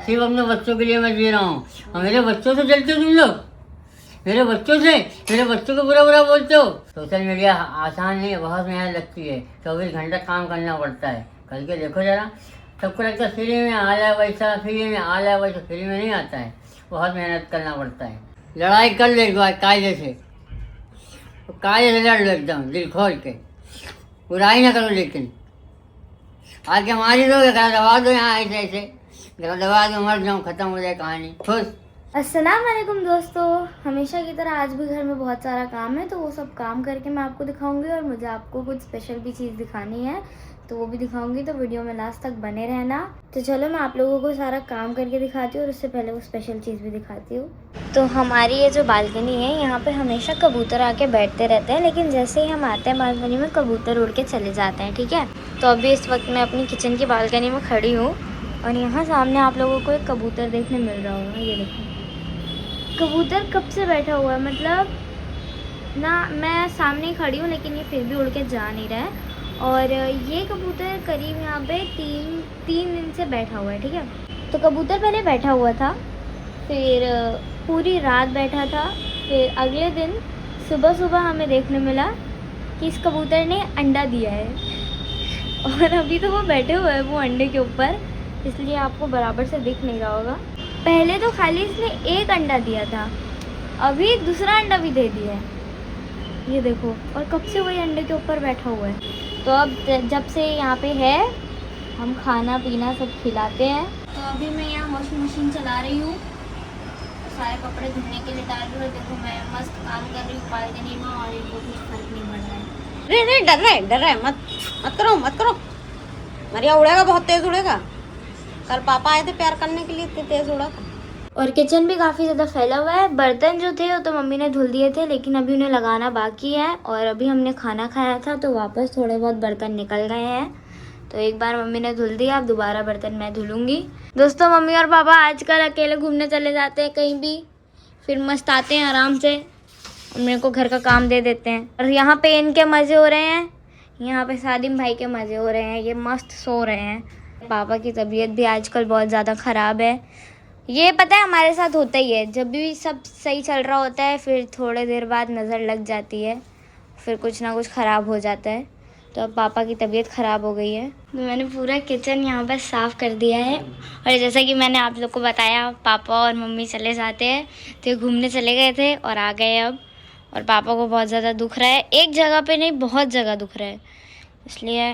सिर्फ अपने बच्चों के लिए मैं जी रहा हूँ। और मेरे बच्चों से जलते हो तुम लोग, मेरे बच्चों से, मेरे बच्चों को बुरा बुरा बोलते हो। सोशल मीडिया आसान नहीं है, बहुत मेहनत लगती है, 24 घंटा काम करना पड़ता है। करके देखो जरा, सबको लगता है फ्री में आ जाए वैसा, फ्री में आ जाए वैसा, फ्री में नहीं आता है, बहुत मेहनत करना पड़ता है। लड़ाई कर ले एक बार कायदे से, तो कायदे से लड़ लो एकदम दिल खोल के, बुराई ना करो। लेकिन आके मारी दो, गला दबा दो, यहाँ ऐसे ऐसे गला दबा दो, मर जाऊँ, खत्म हो जाए कहानी, खुश। अस्सलाम वालेकुम दोस्तों, हमेशा की तरह आज भी घर में बहुत सारा काम है, तो वो सब काम करके मैं आपको दिखाऊंगी और मुझे आपको कुछ स्पेशल भी चीज़ दिखानी है, तो वो भी दिखाऊंगी। तो वीडियो में लास्ट तक बने रहना। तो चलो मैं आप लोगों को सारा काम करके दिखाती हूँ और उससे पहले वो स्पेशल चीज़ भी दिखाती हूँ। तो हमारी ये जो बालकनी है, यहाँ पे हमेशा कबूतर आके बैठते रहते हैं, लेकिन जैसे ही हम आते हैं बालकनी में कबूतर उड़ के चले जाते हैं, ठीक है। तो अभी इस वक्त मैं अपनी किचन की बालकनी में खड़ी हूँ और यहाँ सामने आप लोगों को एक कबूतर देखने मिल रहा होगा। ये देखो, कबूतर कब से बैठा हुआ है, मतलब ना मैं सामने ही खड़ी हूँ लेकिन ये फिर भी उड़ के जा नहीं रहा है। और ये कबूतर करीब यहाँ पे तीन दिन से बैठा हुआ है, ठीक है। तो कबूतर पहले बैठा हुआ था, फिर पूरी रात बैठा था, फिर अगले दिन सुबह सुबह हमें देखने मिला कि इस कबूतर ने अंडा दिया है और अभी तो वो बैठे हुए हैं वो अंडे के ऊपर, इसलिए आपको बराबर से दिख नहीं रहा होगा। पहले तो खाली इसने एक अंडा दिया था, अभी दूसरा अंडा भी दे दिया है, ये देखो। और कब से वही अंडे के ऊपर बैठा हुआ है। तो अब जब से यहाँ पे है, हम खाना पीना सब खिलाते हैं। तो अभी मैं यहाँ वॉशिंग मशीन चला रही हूँ, सारे कपड़े धुलने के लिए डाल रही हूँ। देखो मैं मस्त काम कर रही हूँ बालकनी में और इनको कुछ फर्क नहीं पड़ रहा है। नहीं डर रहा है, मत करो। मरिया उड़ेगा, बहुत तेज उड़ेगा। कल पापा आए थे प्यार करने के लिए, इतने तेज उड़ा था। और किचन भी काफ़ी ज़्यादा फैला हुआ है। बर्तन जो थे वो तो मम्मी ने धुल दिए थे, लेकिन अभी उन्हें लगाना बाकी है। और अभी हमने खाना खाया था तो वापस थोड़े बहुत बर्तन निकल गए हैं, तो एक बार मम्मी ने धुल दिया, अब दोबारा बर्तन मैं धुलूंगी। दोस्तों मम्मी और पापा आजकल अकेले घूमने चले जाते हैं कहीं भी, फिर मस्त आते हैं आराम से, मेरे को घर का काम दे देते हैं। और यहाँ पे इनके मज़े हो रहे हैं, यहाँ पे सादिम भाई के मज़े हो रहे हैं, ये मस्त सो रहे हैं। पापा की तबीयत भी आजकल बहुत ज़्यादा ख़राब है। ये पता है हमारे साथ होता ही है, जब भी सब सही चल रहा होता है फिर थोड़े देर बाद नज़र लग जाती है, फिर कुछ ना कुछ ख़राब हो जाता है। तो अब पापा की तबीयत ख़राब हो गई है, तो मैंने पूरा किचन यहाँ पर साफ़ कर दिया है। और जैसा कि मैंने आप लोग को बताया, पापा और मम्मी चले जाते हैं, तो ये घूमने चले गए थे और आ गए अब। और पापा को बहुत ज़्यादा दुख रहा है, एक जगह पे नहीं बहुत जगह दुख रहा है, इसलिए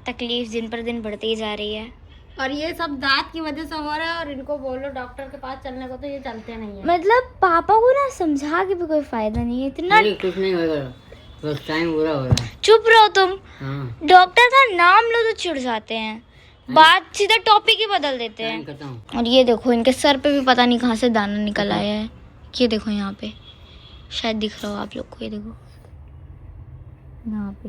तकलीफ़ दिन पर दिन बढ़ती ही जा रही है। और ये सब दांत की वजह से हो रहा है, और इनको बोलो डॉक्टर के पास चलने को तो ये चलते नहीं है। मतलब पापा को ना समझा के भी कोई फायदा नहीं है, इतना कुछ नहीं होगा, बस टाइम बुरा हो रहा है। चुप रहो तुम। हाँ। डॉक्टर का नाम लो तो चिढ़ जाते हैं, बात सीधा टॉपिक ही बदल देते हैं। और ये देखो इनके सर पे भी पता नहीं कहाँ से दाना निकल आया है, ये देखो यहाँ पे, शायद दिख रहा हो आप लोग को, ये देखो यहाँ पे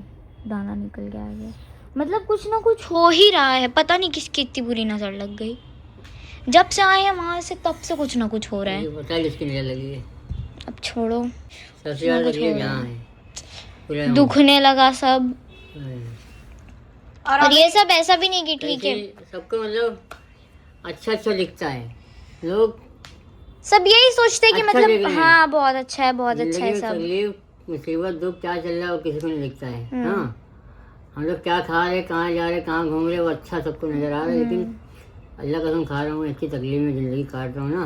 दाना निकल गया है। मतलब कुछ ना कुछ हो ही रहा है, पता नहीं किसकी इतनी बुरी नज़र लग गई। जब से आए हैं वहाँ से तब से कुछ ना कुछ हो रहा है। पता है किसकी नजर लगी है, अब छोड़ो, सबसे ज्यादा तकलीफ यहाँ है, पूरा दुखने लगा सब। और और ये सब ऐसा भी नहीं कि ठीक है, सबको मतलब अच्छा दिखता है, लोग सब यही सोचते हैं कि अच्छा देख रहे मतलब हैं। हाँ बहुत अच्छा है, बहुत अच्छा है सब। तकलीफ मुसीबत दुख क्या चल रहा है वो किसी को नहीं दिखता है। हाँ, हम लोग क्या खा रहे, कहाँ जा रहे, कहाँ घूम रहे, वो अच्छा सबको नजर आ रहा है, लेकिन अल्लाह कसम खा रहा हूँ, इतनी तकलीफ में ज़िंदगी काट रहा हूँ ना,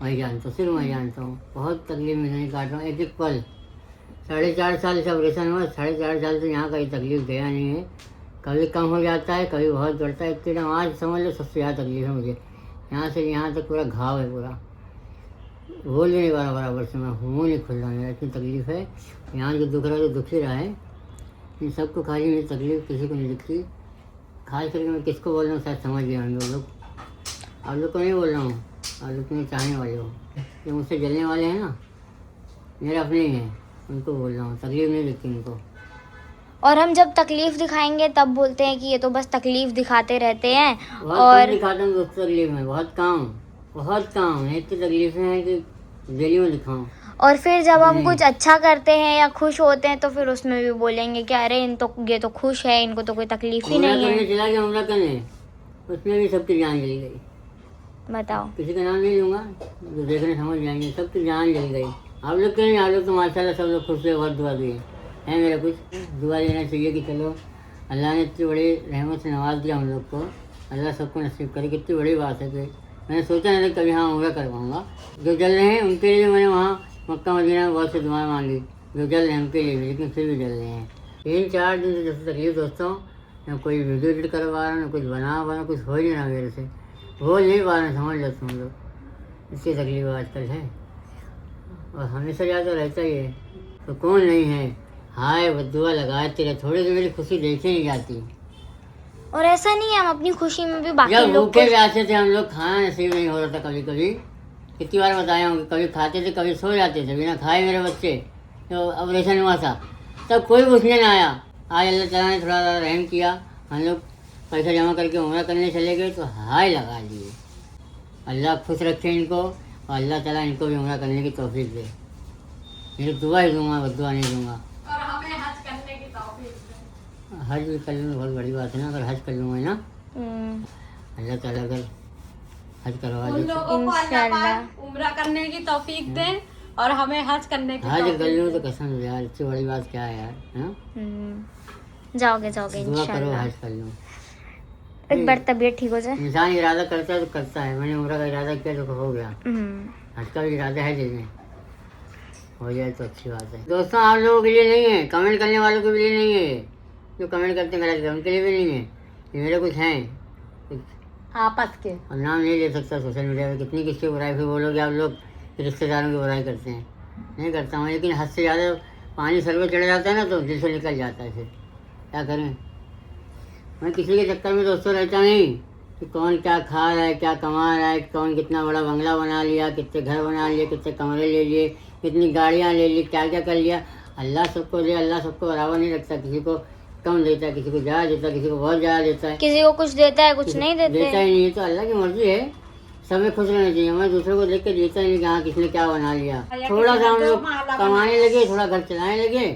मैं जानता हूँ, सिर्फ मैं जानता हूँ, बहुत तकलीफ में ज़िंदगी काट रहा हूँ। एक एक पल, 4.5 साल से ऑपरेशन हुआ, 4.5 साल से यहाँ कहीं तकलीफ गया नहीं है, कभी कम हो जाता है, कभी बहुत बढ़ता है। इतनी आज समझ लो सबसे ज़्यादा तकलीफ है मुझे, यहाँ से यहाँ तक पूरा घाव है, पूरा बोल भी नहीं पा रहा बराबर से, मैं मुँह नहीं खुल रहा है, इतनी तकलीफ है। यहाँ जो दुख रहा है तो दुख ही रहा है, इन सबको खाली मेरी तकलीफ किसी को नहीं दिखती। खास करके मैं किसको बोल रहा हूँ शायद समझ गया हम लोग, आप लोग को नहीं बोल रहा हूँ, आप लोग तुम्हें चाहने वाले हो, जो मुझसे जलने वाले हैं ना, मेरे अपने ही हैं, उनको बोल रहा हूँ, तकलीफ नहीं दिखती उनको। और हम जब तकलीफ दिखाएंगे तब बोलते हैं कि ये तो बस तकलीफ दिखाते रहते हैं। बहुत और कम दिखाता हूँ दोस्तों तकलीफ में, बहुत काम है, इतनी तकलीफें हैं कि डेली में दिखाऊँ। और फिर जब हम कुछ अच्छा करते हैं या खुश होते हैं तो फिर उसमें भी बोलेंगे कि अरे ये तो खुश है, इनको तो कोई तकलीफ ही नहीं है। चला गया उम्र करने, उसमें भी सबकी जान चली गई। बताओ। किसी का नाम नहीं लूँगा, जो देखने समझ जाएंगे। सब तो जान जल गई। आप लोग क्यों नहीं? आप लोग तो माशाल्लाह सब लोग खुश से बहुत दुआ दिए हैं। मेरा कुछ दुआ देना चाहिए कि चलो अल्लाह ने इतनी बड़ी रहमत से नवाज दिया हम लोग को। अल्लाह सबको नसीब करे। कितनी बड़ी बात है। कि मैंने सोचा नहीं था कभी हाँ उम्र कर पाऊँगा। जो जल रहे हैं उनके लिए मैंने वहाँ मक्का मदीना में बहुत सी दुआएं मांगी। जो जल रहे हैं उनके लिए भी, लेकिन फिर भी जल रहे हैं। 3-4 दिन से जैसे तकलीफ दोस्तों, ना कोई वीडियो एडिट करवा रहा, ना कुछ बना पा रहा, कुछ हो नहीं रहा मेरे से। बोल नहीं पा रहे, समझ लो तुम लोग। इसकी तकलीफ आजकल है और हमेशा ज़्यादा रहता ही है। तो कौन नहीं है? हाय बद्दुआ लगाए तेरे, थोड़ी तो मेरी खुशी देखी नहीं जाती। और ऐसा नहीं है, हम अपनी खुशी में भी बाकी जब लोग भूखे प्यासे थे हम लोग, खाना नसीब नहीं हो रहा था कभी कभी। कितनी बार बताया हूँ, कभी खाते थे कभी सो जाते थे बिना खाए। मेरे बच्चे तो ऑपरेशन हुआ था तब कोई पूछने ना आया। आज अल्लाह ताला ने थोड़ा सा रहम किया, हम लोग पैसा जमा करके उम्रा करने चले गए तो हाय लगा लिए। अल्लाह खुश रखे इनको और अल्लाह ताला इनको भी उम्रा करने की तौफीक दे। मेरी दुआ ही दूंगा, बद्दुआ नहीं दूंगा। हज भी कर लूँ, बहुत बड़ी बात है ना। अगर हज कर लूँगा ना, अल्लाह ताला अगर हज करवा उन दे, लोगों को अल्लाह पाक उम्रा करने की तौफीक दे और हमें हज करने की हज तौफीक कर लूँ दे। तो कसम यार, इससे बड़ी बात क्या है यार, है? जाओगे दुआ करो इंशाल्लाह। हज कर लूँ। एक बार तबीयत ठीक हो जाए। इंसान इरादा करता है तो करता है। मैंने उम्रा का इरादा किया तो हो गया। हज का भी इरादा है दिल में, हो जाए तो अच्छी बात है। दोस्तों आप लोगों के लिए नहीं है, कमेंट करने वालों के लिए नहीं है। जो कमेंट करते हैं गलत, उनके लिए भी नहीं है। ये मेरे कुछ हैं, कुछ आपस के और नाम नहीं ले सकता सोशल मीडिया पे। कितनी किसकी बुराई फिर बोलोगे आप लोग कि रिश्तेदारों की बुराई करते हैं। नहीं करता हूँ, लेकिन हद से ज़्यादा पानी सर पे चढ़ जाता है ना तो दिल से निकल जाता है। फिर क्या करें? मैं किसी के चक्कर में दोस्तों रहता नहीं कि कौन क्या खा रहा है, क्या कमा रहा है, कौन कितना बड़ा बंगला बना लिया, कितने घर बना लिए, कितने कमरे ले लिए, कितनी गाड़ियाँ ले ली, क्या क्या कर लिया। अल्लाह सबको दे, अल्लाह सबको बराबर नहीं रखता। किसी को कम देता है, किसी को ज़्यादा देता है, किसी को बहुत ज़्यादा देता है। किसी को कुछ देता है, कुछ नहीं देते। देता ही नहीं है तो अल्लाह की मर्जी है। सब में खुश रहना चाहिए। हमें दूसरों को देख के देता ही नहीं कि हाँ किसने क्या बना लिया। थोड़ा सा हम लोग कमाने लगे, थोड़ा घर चलाने लगे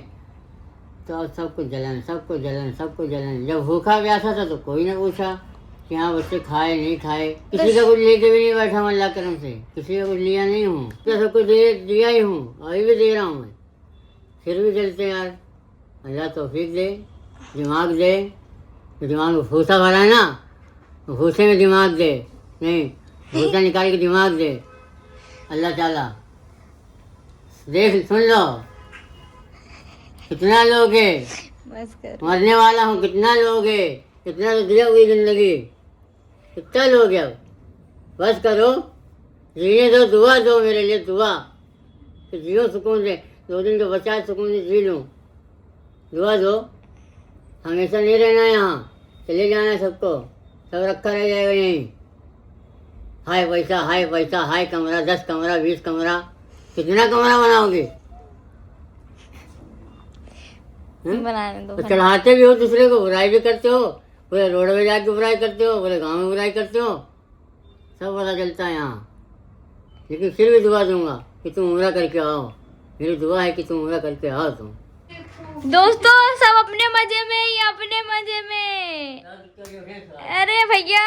तो सबको जलन, सबको जलन, सबको जलन। जब भूखा प्यासा था तो कोई ना पूछा कि हाँ बच्चे खाए नहीं खाए। किसी का कुछ लेके भी नहीं बैठा हूँ अल्लाह करम से, किसी का कुछ लिया नहीं हूँ। तो सबको दिया ही हूँ, अभी भी दे रहा हूँ मैं। फिर भी चलते यार। अल्लाह तौफीक दे, दिमाग दे। तो दिमाग में भूसा भरा है ना, तो भूसे में दिमाग दे। नहीं, भूसा निकाल के दिमाग दे अल्लाह ताला। देख सुन लो, कितना लोग है, बस कर। मरने वाला हूँ। कितना लोग है, इतना तो दिया हुई जिंदगी। कितना लोग है, बस करो, जीने दो, दुआ दो मेरे लिए, दुआ कि जियो सुकून से। 2 दिन जो बचा है सुकून से जी लूँ, दुआ दो। हमेशा नहीं रहना यहाँ, चले जाना सबको, सब रखा रह जाएगा यहीं। हाय पैसा, हाय पैसा, हाय कमरा, 10 कमरा, 20 कमरा। कितना कमरा बनाओगे? बनाने दो। तो चढ़ाते भी हो दूसरे को, बुराई भी करते हो, पूरे रोड में जाके बुराई करते हो, पूरे गांव में बुराई करते हो, सब पता चलता है यहाँ। लेकिन फिर भी दुआ दूंगा कि तुम उम्रा करके आओ। मेरी दुआ है कि तुम उम्रा करके आओ। तुम दोस्तों सब अपने मजे में, ये अपने मजे में। अरे भैया,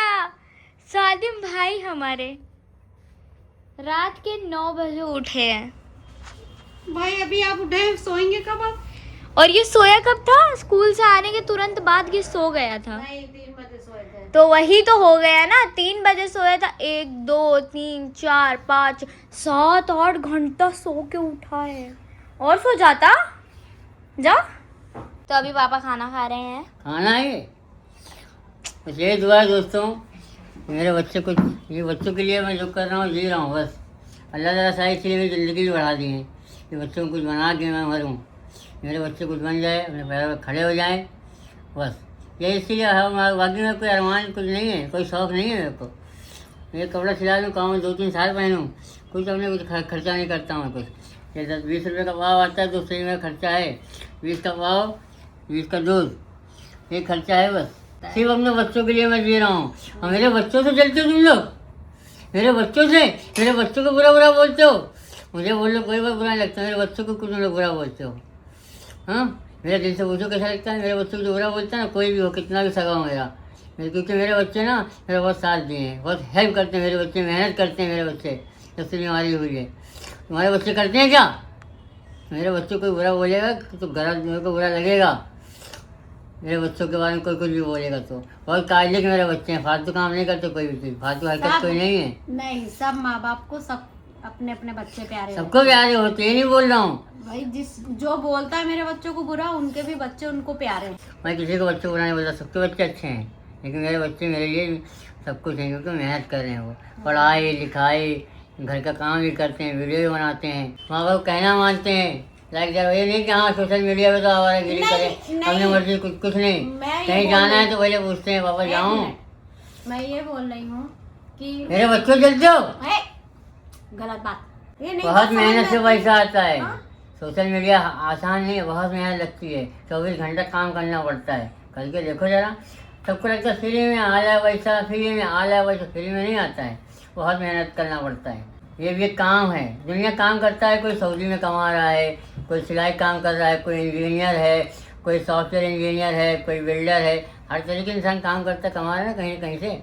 सादिम भाई हमारे रात के 9 बजे उठे हैं। भाई अभी आप उठे, सोएंगे कब आप? और ये सोया कब था? स्कूल से आने के तुरंत बाद ये सो गया था। नहीं, 3 बजे सोए थे। तो वही तो हो गया ना, 3 बजे सोया था। 1 2 3 4 5 7 8 घंटा सो के उठा है। और सो जाता जा। तो अभी पापा खाना खा रहे हैं। खाना है बस। यही दुआ है दोस्तों, मेरे बच्चे कुछ, ये बच्चों के लिए मैं जो कर रहा हूँ जी रहा हूँ बस। अल्लाह ताला सारी चीज़ें मेरी ज़िंदगी भी बढ़ा दी हैं कि बच्चों को कुछ बना के मैं मरूँ, मेरे बच्चे कुछ बन जाए, अपने पैरों पर खड़े हो जाएं बस। ये इसलिए है, बाकी में कोई अरमान कुछ नहीं है, कोई शौक़ नहीं है मेरे को। ये कपड़ा सिला लूँ, काम 2-3 साल पहनूँ, कुछ अपने कुछ खर्चा नहीं करता हूँ कुछ। ये 10-20 रुपये का पाव आता है तो उससे मेरा खर्चा है। 20 का पाव, 20 का दूध, ये खर्चा है बस। सिर्फ अपने बच्चों के लिए मैं जी रहा हूँ। और मेरे बच्चों से जलते हो तुम लोग, मेरे बच्चों से, मेरे बच्चों को बुरा बुरा बोलते हो। मुझे बोलो कोई बात बुरा नहीं लगता, मेरे बच्चों को कुछ लोग बुरा बोलते हो। हाँ, मेरे दिल से पूछो कैसा लगता है? मेरे बच्चों को जो बुरा बोलता है ना, कोई भी हो, कितना भी सगा हो मेरा, क्योंकि मेरे बच्चे ना मेरा बहुत साथ दिए हैं, बहुत हेल्प करते हैं मेरे बच्चे, मेहनत करते हैं मेरे बच्चे। जब से बीमारी हुई है तुम्हारे बच्चे करते हैं क्या? मेरे बच्चों को बुरा बोलेगा तो गलत, मेरे को बुरा लगेगा। मेरे बच्चों के बारे में कोई कुछ भी बोलेगा तो बहुत कायदे के मेरे बच्चे हैं, फालतू काम नहीं करते कोई भी चीज़, फालतू हरकत कोई नहीं है। नहीं, सब माँ बाप को सब अपने अपने बच्चे प्यारे सबको प्यारे होते हैं, नहीं बोल रहा हूँ भाई। जो बोलता है मेरे बच्चों को बुरा, उनके भी बच्चे उनको प्यारे हैं। मैं किसी को बच्चे बुरा नहीं बोलता, सबके बच्चे अच्छे हैं, लेकिन मेरे बच्चे मेरे लिए सब कुछ है, क्योंकि मेहनत कर रहे हैं। वो पढ़ाई लिखाई घर का काम भी करते हैं, वीडियो भी बनाते हैं, माँ बाप कहना मानते हैं। लाइक जब ये नहीं कि हाँ सोशल मीडिया पे तो आवारागिरी करें, अपनी मर्जी कुछ नहीं। कहीं जाना है तो पहले पूछते हैं पापा जाऊँ। मैं ये बोल रही हूँ कि मेरे बच्चों चलते हो, गलत बात ये नहीं। बहुत मेहनत से पैसा आता है। सोशल मीडिया आसान नहीं है, बहुत मेहनत लगती है, 24 घंटा काम करना पड़ता है। करके देखो जरा, सबको लगता है फ्री में आ जाए पैसा, फ्री में आ जाए पैसा, फ्री में नहीं आता है, बहुत मेहनत करना पड़ता है। ये भी एक काम है, दुनिया काम करता है। कोई सऊदी में कमा रहा है, कोई सिलाई काम कर रहा है, कोई इंजीनियर है, कोई सॉफ्टवेयर इंजीनियर है, कोई बिल्डर है, हर तरीके इंसान काम करता कमा रहा है कहीं कहीं से।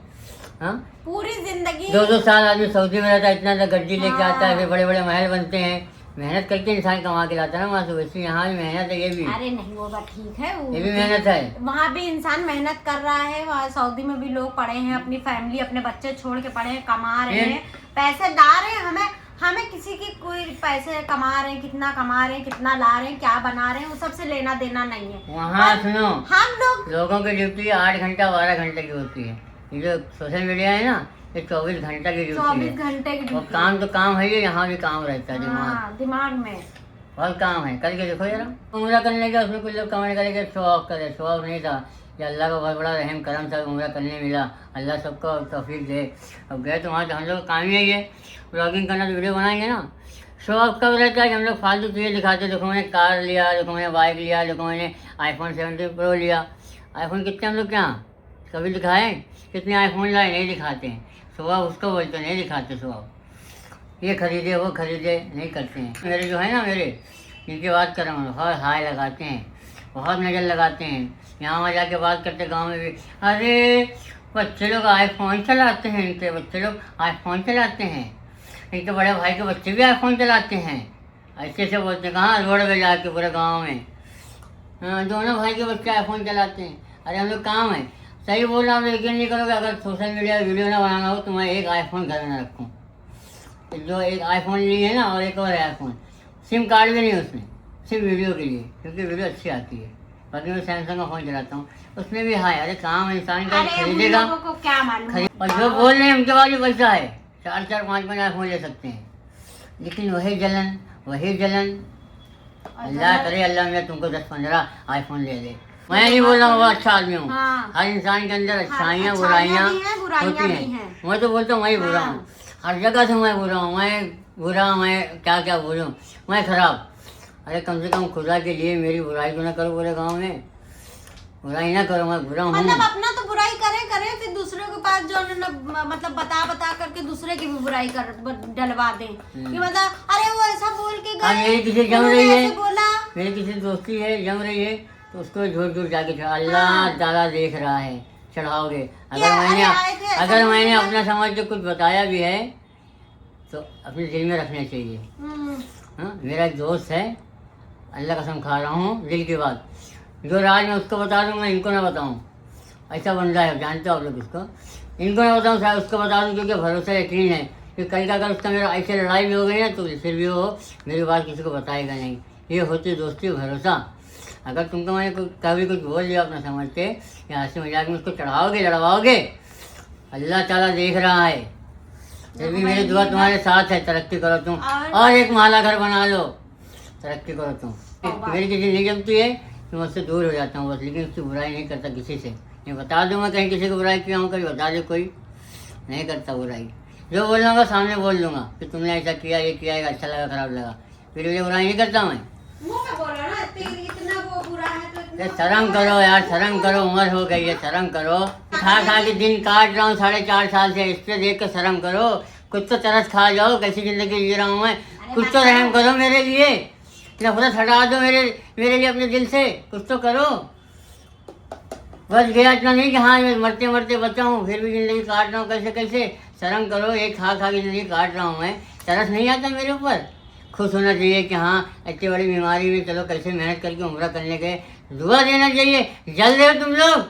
हाँ, पूरी जिंदगी 2-2 साल आदमी सऊदी में रहता है, इतना गड्डी लेके आता है, फिर बड़े बड़े महल बनते हैं। मेहनत करके इंसान कमा के लाता है ना वहाँ से, वैसे यहाँ भी मेहनत है। ये भी, अरे नहीं वो बात ठीक है, ये भी मेहनत है। वहाँ भी इंसान मेहनत कर रहा है। वहाँ सऊदी में भी लोग पढ़े हैं, अपनी फैमिली अपने बच्चे छोड़ के पढ़े हैं, कमा रहे हैं, पैसेदार हैं। हमें किसी की कोई पैसे कमा रहे हैं, कितना कमा रहे हैं, कितना ला रहे हैं, क्या बना रहे हैं, वो सबसे लेना देना नहीं है। वहाँ सुनो, हम लोगों की ड्यूटी 8 घंटा 12 घंटे की होती है। ये जो सोशल मीडिया है ना, ये 24 घंटा की ड्यूटी है। 24 घंटे की और काम तो काम है, यहाँ भी काम रहता है। दिमाग में बहुत काम है। करके देखो जरा, उम्रा करने का उसमें कुछ लोग कमेंट करेंगे शो ऑफ करे, शो ऑफ नहीं था, ये अल्लाह का बहुत बड़ा रहम करम था, उम्रा करने मिला। अल्लाह सबको तौफीक दे। अब गए तो वहाँ तो हम लोग काम ही है, ब्लॉगिंग करना, तो वीडियो बनाएंगे ना। शो ऑफ कब रहता है कि हम लोग फालतू चीज़ें दिखाते, देखो मैंने कार लिया, देखो मैंने बाइक लिया, देखो मैंने iPhone 17 Pro लिया। iPhone कितने हम लोग क्या कभी दिखाए? कितने iPhone लाए? नहीं दिखाते हैं। सुबह उसको बोलते नहीं दिखाते, सुबह ये खरीदे वो खरीदे नहीं करते हैं। मेरे जो है ना, मेरे इनकी बात कर रहा हूँ, बहुत हाय लगाते हैं, बहुत नज़र लगाते हैं। यहाँ वहाँ जाके बात करते गांव में भी, अरे बच्चे लोग iPhone चलाते हैं, इनके बच्चे लोग iPhone चलाते हैं, इनके बड़े भाई के बच्चे भी iPhone चलाते हैं। ऐसे से बोलते हैं, कहाँ रोड पे जाके पूरे गाँव में, हाँ दोनों भाई के बच्चे iPhone चलाते हैं। अरे हम लोग काम है, सही बोल रहा हूँ, यकीन नहीं करोगे। अगर सोशल मीडिया वीडियो ना बनाना हो तो मैं एक iPhone घर में रखूँ, जो एक iPhone ली है ना, और एक और iPhone, सिम कार्ड भी नहीं उसमें, सिर्फ वीडियो के लिए, क्योंकि वीडियो अच्छी आती है। बाकी मैं सैमसंग का फ़ोन चलाता हूँ, उसमें भी है। अरे काम इंसान का खरीदेगा, क्या मालूम। और जो बोल रहे हैं उनके पास भी पैसा है, 4-4 5-5 iPhone ले सकते हैं, लेकिन वही जलन, वही जलन। अल्लाह करे अल्लाह मैं तुमको 10-15 iPhone ले दे। मैं नहीं बोल रहा हूँ वो अच्छा आदमी हूँ। हर इंसान के अंदर अच्छाइयाँ बुराइयाँ होती हैं। मैं तो बोलता हूँ मैं ही बुरा हूँ, हर जगह से मैं बुरा हूँ, मैं बुरा, मैं क्या क्या बोलूँ, मैं खराब। अरे कम से कम खुदा के लिए मेरी बुराई तो ना करो पूरे गांव में, बुराई ना करो, मैं बुरा हूँ। मतलब अपना तो बुराई करे फिर दूसरों के पास जो मतलब बता करके दूसरे की भी बुराई कर डलवा दें कि मतलब अरे वो ऐसा बोल के गए, मेरी किसी जम रही है, बोला मेरी किसी दोस्ती है जम रही है तो उसको झूठ झूठ जाके अल्लाह ताला देख रहा है, चढ़ाओगे। अगर मैंने अपना समझ के कुछ बताया भी है तो अपने दिल में रखना चाहिए। हाँ, मेरा एक दोस्त है, अल्लाह कसम खा रहा हूँ दिल की बात, जो राज मैं उसको बता दूँ, मैं इनको ना बताऊँ। ऐसा बंदा है, जानते हो आप लोग उसको, इनको ना बताऊँ शायद उसको बता दूँ, क्योंकि भरोसा यकीन है कि कल का अगर उसका मेरा ऐसे लड़ाई भी हो गई ना तो फिर भी वो मेरी बात किसी को बताएगा नहीं। ये होती दोस्ती भरोसा। अगर तुमको मैंने कभी कुछ बोल दिया अपना समझ के या हंसी मजाक में उसको चढ़ाओगे लड़वाओगे, अल्लाह ताला देख रहा है। फिर भी मेरी दुआ तुम्हारे साथ है, तरक्की करो तुम, और एक माला घर बना लो, तरक्की करो तुम। मेरी किसी नहीं जमती है तो मैं उससे दूर हो जाता हूँ बस, लेकिन उसकी बुराई नहीं करता किसी से। नहीं बता दूँ मैं कहीं किसी को बुराई किया हूँ, कभी बता दे कोई, नहीं करता बुराई। जो बोल लूँगा सामने बोल दूँगा कि तुमने ऐसा किया, ये किया, अच्छा लगा खराब लगा, फिर मुझे बुराई नहीं करता मैं। शर्म करो यार, शर्म करो, उम्र हो गई है, शर्म करो। खा के दिन काट रहा हूँ 4.5 साल से, इस पे देख कर शर्म करो। कुछ तो तरस खा जाओ, कैसी जिंदगी जी रहा हूँ मैं, कुछ तो रहम करो मेरे लिए, नफरत हटा दो मेरे लिए अपने दिल से, कुछ तो करो। बस गया इतना नहीं कि हाँ मैं मरते मरते बचा हूँ, फिर भी जिंदगी काट रहा हूँ कैसे कैसे। शर्म करो, एक खा खा के जिंदगी काट रहा हूँ मैं। तरस नहीं आता मेरे ऊपर। खुश होना चाहिए कि हाँ इतनी बड़ी बीमारी में चलो कैसे मेहनत करके उम्र करने गए। दुआ देना चाहिए। जल रहे हो तुम लोग,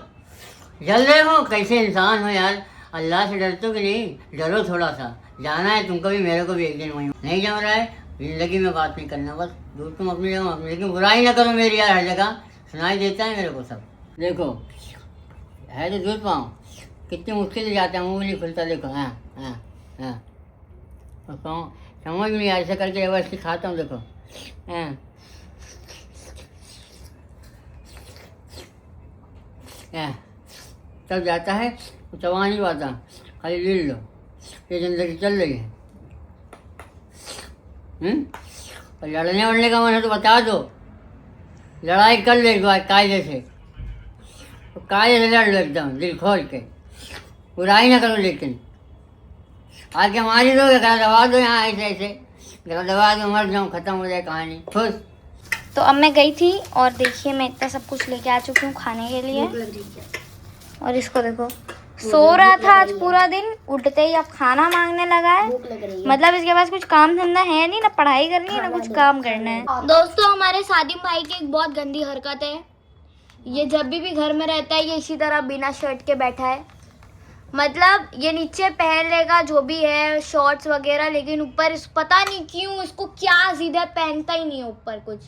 जल रहे हो। कैसे इंसान हो यार, अल्लाह से डरते हो कि नहीं? डरो थोड़ा सा। जाना है तुमको भी, मेरे को भी एक दिन वहीं। नहीं जम रहा है, जिंदगी में बात नहीं करना, बस दूर तुम अपनी जगह अपनी, लेकिन बुराई ना करो मेरी यार। हर जगह सुनाई देता है मेरे को सब। देखो है तो दूध पाऊँ, कितनी मुश्किल से जाता है, मुँह भी नहीं खुलता। देखो हाँ हाँ हाँ, और पाऊँ समझ में नहीं आया, ऐसे करके बस खाता हूँ। देखो हाँ हाँ, तब जाता है तो चबा नहीं पाता, खाली लील लो। ये जिंदगी चल रही है। और लड़ने वड़ने का मन है तो बता दो, लड़ाई कर ले एक बार कायदे से, तो कायदे से लड़ लो एकदम दिल खोल के। बुराई ना करो, लेकिन आके हमारी दो गला दबा दो यहाँ ऐसे ऐसे, गला दबा दो, मर जाऊँ, खत्म हो जाए कहानी, खुश। तो अब मैं गई थी और देखिए मैं इतना सब कुछ लेके आ चुकी हूँ खाने के लिए। और इसको देखो, सो रहा था आज पूरा दिन, उठते ही अब खाना मांगने लगा है। मतलब इसके पास कुछ काम धंधा है नहीं, ना पढ़ाई करनी है ना कुछ काम करना है। दोस्तों हमारे सादिम भाई की एक बहुत गंदी हरकत है, ये जब भी घर में रहता है ये इसी तरह बिना शर्ट के बैठा है। मतलब ये नीचे पहन लेगा जो भी है शॉर्ट्स वगैरह, लेकिन ऊपर पता नहीं क्यों इसको क्या जिद है, पहनता ही नहीं है ऊपर कुछ।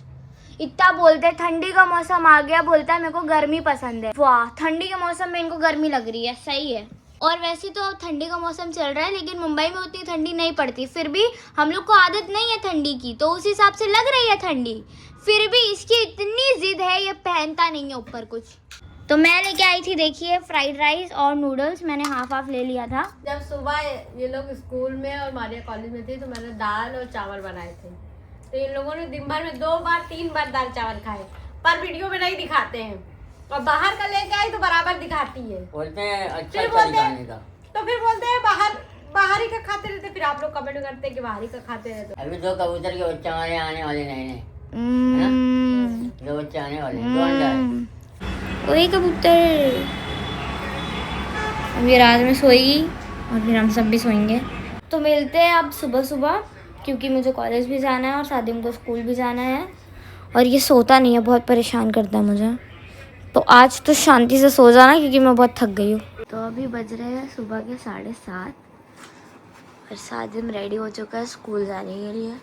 इतना बोलते हैं ठंडी का मौसम आ गया, बोलता है मेरे को गर्मी पसंद है। वाह, ठंडी के मौसम में इनको गर्मी लग रही है, सही है। और वैसे तो अब ठंडी का मौसम चल रहा है, लेकिन मुंबई में उतनी ठंडी नहीं पड़ती, फिर भी हम लोग को आदत नहीं है ठंडी की, तो उस हिसाब से लग रही है ठंडी। फिर भी इसकी इतनी जिद है, ये पहनता नहीं है ऊपर कुछ। तो मैं लेके आई थी देखिए फ्राइड राइस और नूडल्स, मैंने हाफ ले लिया था। जब सुबह ये लोग स्कूल में और मारिया कॉलेज में थी तो मैंने दाल और चावल बनाए थे, तो इन लोगों ने दिन भर में 2 बार 3 बार दाल चावल खाए, पर वीडियो में नहीं दिखाते हैं। और बाहर का लेके आई तो बराबर दिखाती है, बोलते हैं अच्छा फिर बोलते हैं तो फिर बोलते हैं बाहर ही का खाते रहते। फिर आप लोग कमेंट करते हैं कि बाहर ही का खाते रहते। अभी तो कबूतर के बच्चे हमारे आने वाले नए, है ना? 2 बच्चे आने वाले हैं, 2 अंडा है। वही कबूतर अभी रात में सोएगी और फिर हम सब भी सोएंगे। तो मिलते हैं अब सुबह सुबह, क्योंकि मुझे कॉलेज भी जाना है और सादिम को स्कूल भी जाना है। और ये सोता नहीं है, बहुत परेशान करता है मुझे। तो आज तो शांति से सो जाना, क्योंकि मैं बहुत थक गई हूँ। तो अभी बज रहे हैं सुबह के 7:30 और सादिम रेडी हो चुका है स्कूल जाने के लिए।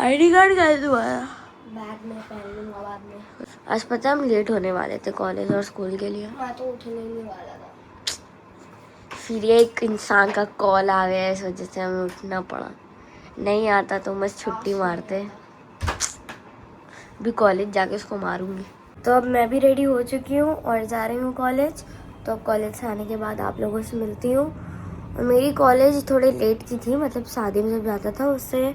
ID कार्ड कैसे तुम्हारा? बैग में पहन लूंगा बाद में। आज पता है हम लेट होने वाले थे कॉलेज और स्कूल के लिए। मैं तो उठने नहीं वाला था, फिर ये एक इंसान का कॉल आ गया, इस वजह से हमें उठना पड़ा। नहीं आता तो बस छुट्टी मारते, भी कॉलेज जाके उसको मारूंगी। तो अब मैं भी रेडी हो चुकी हूँ और जा रही हूँ कॉलेज। तो अब कॉलेज से आने के बाद आप लोगों से मिलती हूँ। और मेरी कॉलेज थोड़ी लेट की थी, मतलब सादिम जब जाता था उससे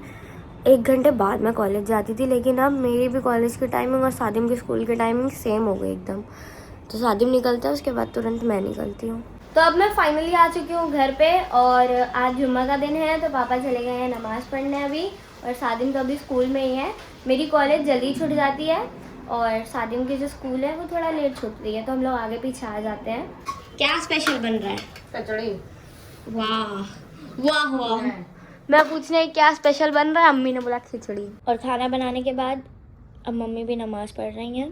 1 घंटे बाद मैं कॉलेज जाती थी, लेकिन अब मेरी भी कॉलेज की टाइमिंग और सादिम की स्कूल की टाइमिंग सेम हो गई एकदम। तो सादिम निकलता है, उसके बाद तुरंत मैं निकलती हूँ। तो अब मैं फाइनली आ चुकी हूँ घर पे और आज जुम्मा का दिन है, तो पापा चले गए हैं नमाज़ पढ़ने अभी, और सादिम तो अभी स्कूल में ही है। मेरी कॉलेज जल्दी छूट जाती है और सादिम की जो स्कूल है वो थोड़ा लेट छूटती है, तो हम लोग आगे पीछे आ जाते हैं। क्या स्पेशल बन रहा है? कचौड़ी। वाह वाह वाह, मैं पूछने क्या स्पेशल बन रहा है, अम्मी ने बोला खिचड़ी। और खाना बनाने के बाद अब मम्मी भी नमाज़ पढ़ रही हैं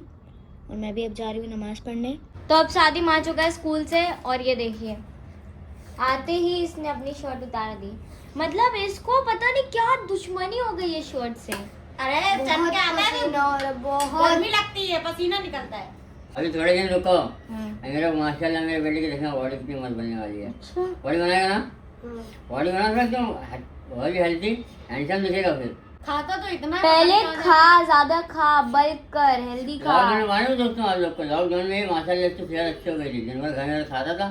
और मैं भी अब जा रही हूँ नमाज़ पढ़ने। तो अब सादिम आ चुका है स्कूल से और ये देखिए आते ही इसने अपनी शर्ट उतार दी। मतलब इसको पता नहीं क्या दुश्मनी हो गई है शर्ट से। अरे चल के आता है, बहुत गर्मी लगती है, पसीना निकलता है। अभी थोड़े दिन रुको, मेरा माशाल्लाह मेरे बेटे की देखना बॉडी कितनी मस्त बनने वाली है। बॉडी बनाएगा ना, बॉडी बना फिर तुम बहुत हेल्थी हैंडसम दिखेगा। फिर खाता तो इतना पहले खा, ज्यादा खा, बल्क कर, हेल्दी खा। लॉकडाउन मालूम दोस्तों आप लोग को, लॉकडाउन में माशाल्लाह तो सेहत अच्छी हो गई थी। दिन भर घर में खाता था,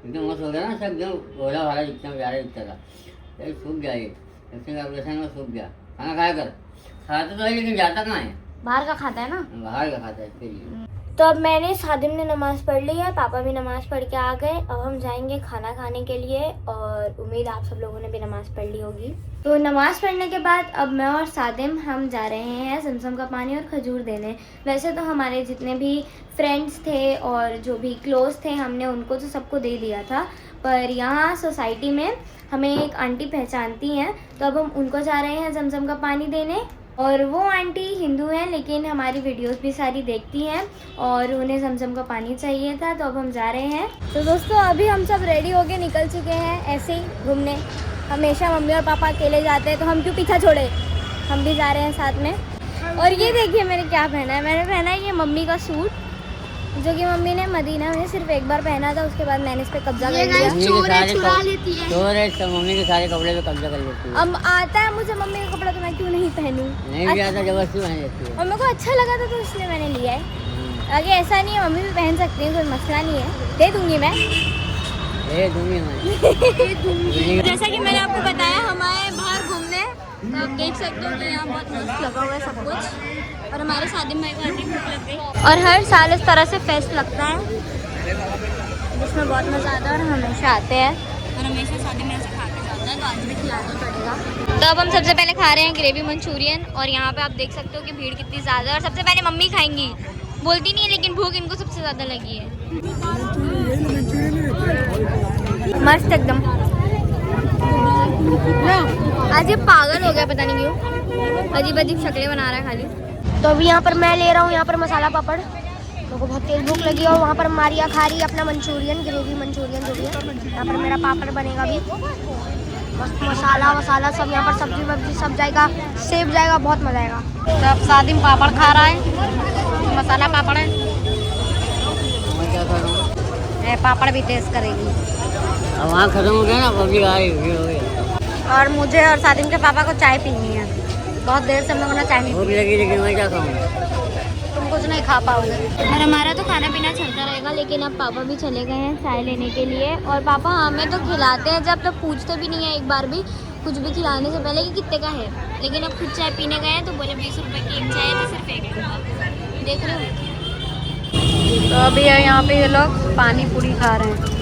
एकदम मस्त हो गया ना, सब एकदम भोला भाला दिखता, प्यारा दिखता था। फिर सूख गया, ये ऑपरेशन में सूख गया। खाना खाया कर, खाता तो है लेकिन जाता कहाँ है? बाहर का खाता है ना, बाहर का खाता है इसके लिए। तो अब मैंने सादिम ने नमाज़ पढ़ ली है, पापा भी नमाज़ पढ़ के आ गए। अब हम जाएंगे खाना खाने के लिए और उम्मीद आप सब लोगों ने भी नमाज़ पढ़ ली होगी। तो नमाज़ पढ़ने के बाद अब मैं और सादिम हम जा रहे हैं ज़मज़म का पानी और खजूर देने। वैसे तो हमारे जितने भी फ्रेंड्स थे और जो भी क्लोज़ थे हमने उनको तो सबको दे दिया था, पर यहाँ सोसाइटी में हमें एक आंटी पहचानती हैं, तो अब हम उनको जा रहे हैं ज़मज़म का पानी देने। और वो आंटी हिंदू हैं लेकिन हमारी वीडियोस भी सारी देखती हैं और उन्हें ज़मज़म का पानी चाहिए था, तो अब हम जा रहे हैं। तो दोस्तों अभी हम सब रेडी होके निकल चुके हैं ऐसे ही घूमने। हमेशा मम्मी और पापा अकेले जाते हैं तो हम क्यों पीछा छोड़े, हम भी जा रहे हैं साथ में। और ये देखिए मैंने क्या पहना है, मैंने पहना है ये मम्मी का सूट, जो कि मम्मी ने मदीना में सिर्फ एक बार पहना था, उसके बाद मैंने इस पे कब्जा कर लिया। चोर है सब, मम्मी के सारे कपड़े पे कब्जा कर लेती है। अब आता है मुझे मम्मी का कपड़ा तो मैं क्यों नहीं पहनूं? नहीं भी आता जबरदस्ती पहन लेती है। और मेरे को अच्छा लगा था तो इसलिए मैंने लिया है। आगे ऐसा नहीं है, मम्मी भी पहन सकती है, कोई मसला नहीं है, दे दूंगी मैं। दे दूंगी मैं। जैसा कि मैंने आपको बताया हम आए बाहर घूमने, तो आप देख सकते हो कि यहाँ बहुत मस्त लगा हुआ है सब कुछ। और हमारे सादिम भाई को भूख लग गई। और हर साल इस तरह से फेस्ट लगता है जिसमें बहुत मज़ा आता है और हमेशा आते हैं और हमेशा सादिम ऐसे खा के जाता है, तो आज भी खिलाना पड़ेगा। तो अब हम सबसे पहले खा रहे हैं ग्रेवी मंचूरियन और यहाँ पे आप देख सकते हो कि भीड़ कितनी ज़्यादा है। और सबसे पहले मम्मी खाएंगी, बोलती नहीं है लेकिन भूख इनको सबसे ज़्यादा लगी है। मस्त एकदम। आज ये पागल हो गया पता नहीं क्यों, अजीब अजीब शक्लें बना रहा है खाली। तो अभी यहाँ पर मैं ले रहा हूँ यहाँ पर मसाला पापड़, मेरे को बहुत तेज भूख लगी है। और वहाँ पर मारिया खा रही है अपना मंचूरियन, ग्रेवी मंचूरियन जो भी है। यहाँ पर मेरा पापड़ बनेगा भी, मस्त मसाला वसाला सब, यहाँ पर सब्जी वब्जी सब जाएगा, सेब जाएगा, बहुत मज़ा आएगा। तो अब सादिम पापड़ खा रहा है, मसाला पापड़ है। मैं क्या कर रहा हूँ, पापड़ भी टेस्ट करेगी। अब वहाँ खत्म हो गया ना, पब्लिक आ रही हो गया। और मुझे और सादिम के पापा को चाय पीनी है, बहुत देर से हम लोगों ने चाय नहीं भूख लगी लेकिन मैं क्या खाऊँ, तुम कुछ नहीं खा पाओगे। और हमारा तो खाना पीना चलता रहेगा, लेकिन अब पापा भी चले गए हैं चाय लेने के लिए। और पापा हमें तो खिलाते हैं जब, तो पूछते भी नहीं है एक बार भी कुछ भी खिलाने से पहले कि कितने का है, लेकिन अब खुद चाय पीने गए हैं तो बोले 20 रुपए की एक चाय है तो सिर्फ एक लूँगा। देख रहे हो। तो अभी यहाँ पे ये लोग पानी पूरी खा रहे हैं।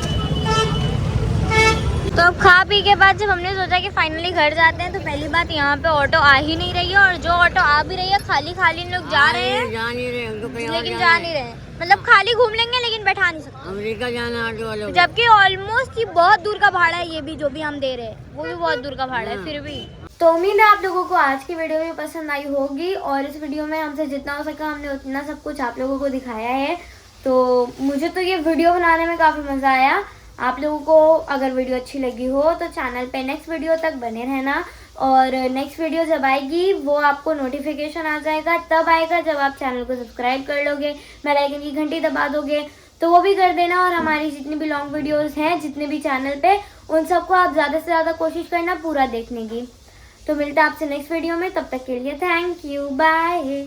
तो अब खा पी के बाद जब हमने सोचा कि फाइनली घर जाते हैं, तो पहली बात यहाँ पे ऑटो आ ही नहीं रही है, और जो ऑटो आ भी रही है खाली खाली लोग जा रहे हैं, जा नहीं रहे हमको कहीं और लेकिन जाना जा है। नहीं रहे। मतलब खाली घूम लेंगे लेकिन बैठा नहीं सकते। अमेरिका जाना ऑटो वालों को। जबकि ऑलमोस्ट ये बहुत दूर का भाड़ा है, ये भी जो भी हम दे रहे हैं वो भी बहुत दूर का भाड़ा है फिर भी। तो उम्मीद है आप लोगों को आज की वीडियो भी पसंद आई होगी, और इस वीडियो में हमसे जितना हो सका हमने उतना सब कुछ आप लोगों को दिखाया है। तो मुझे तो ये वीडियो बनाने में काफ़ी मज़ा आया। आप लोगों को अगर वीडियो अच्छी लगी हो तो चैनल पे नेक्स्ट वीडियो तक बने रहना, और नेक्स्ट वीडियो जब आएगी वो आपको नोटिफिकेशन आ जाएगा, तब आएगा जब आप चैनल को सब्सक्राइब कर लोगे, बेल आइकन की घंटी दबा दोगे, तो वो भी कर देना। और हमारी जितनी भी लॉन्ग वीडियोस हैं जितने भी चैनल पे, उन सबको आप ज़्यादा से ज़्यादा कोशिश करना पूरा देखने की। तो मिलता है आपसे नेक्स्ट वीडियो में, तब तक के लिए थैंक यू, बाय।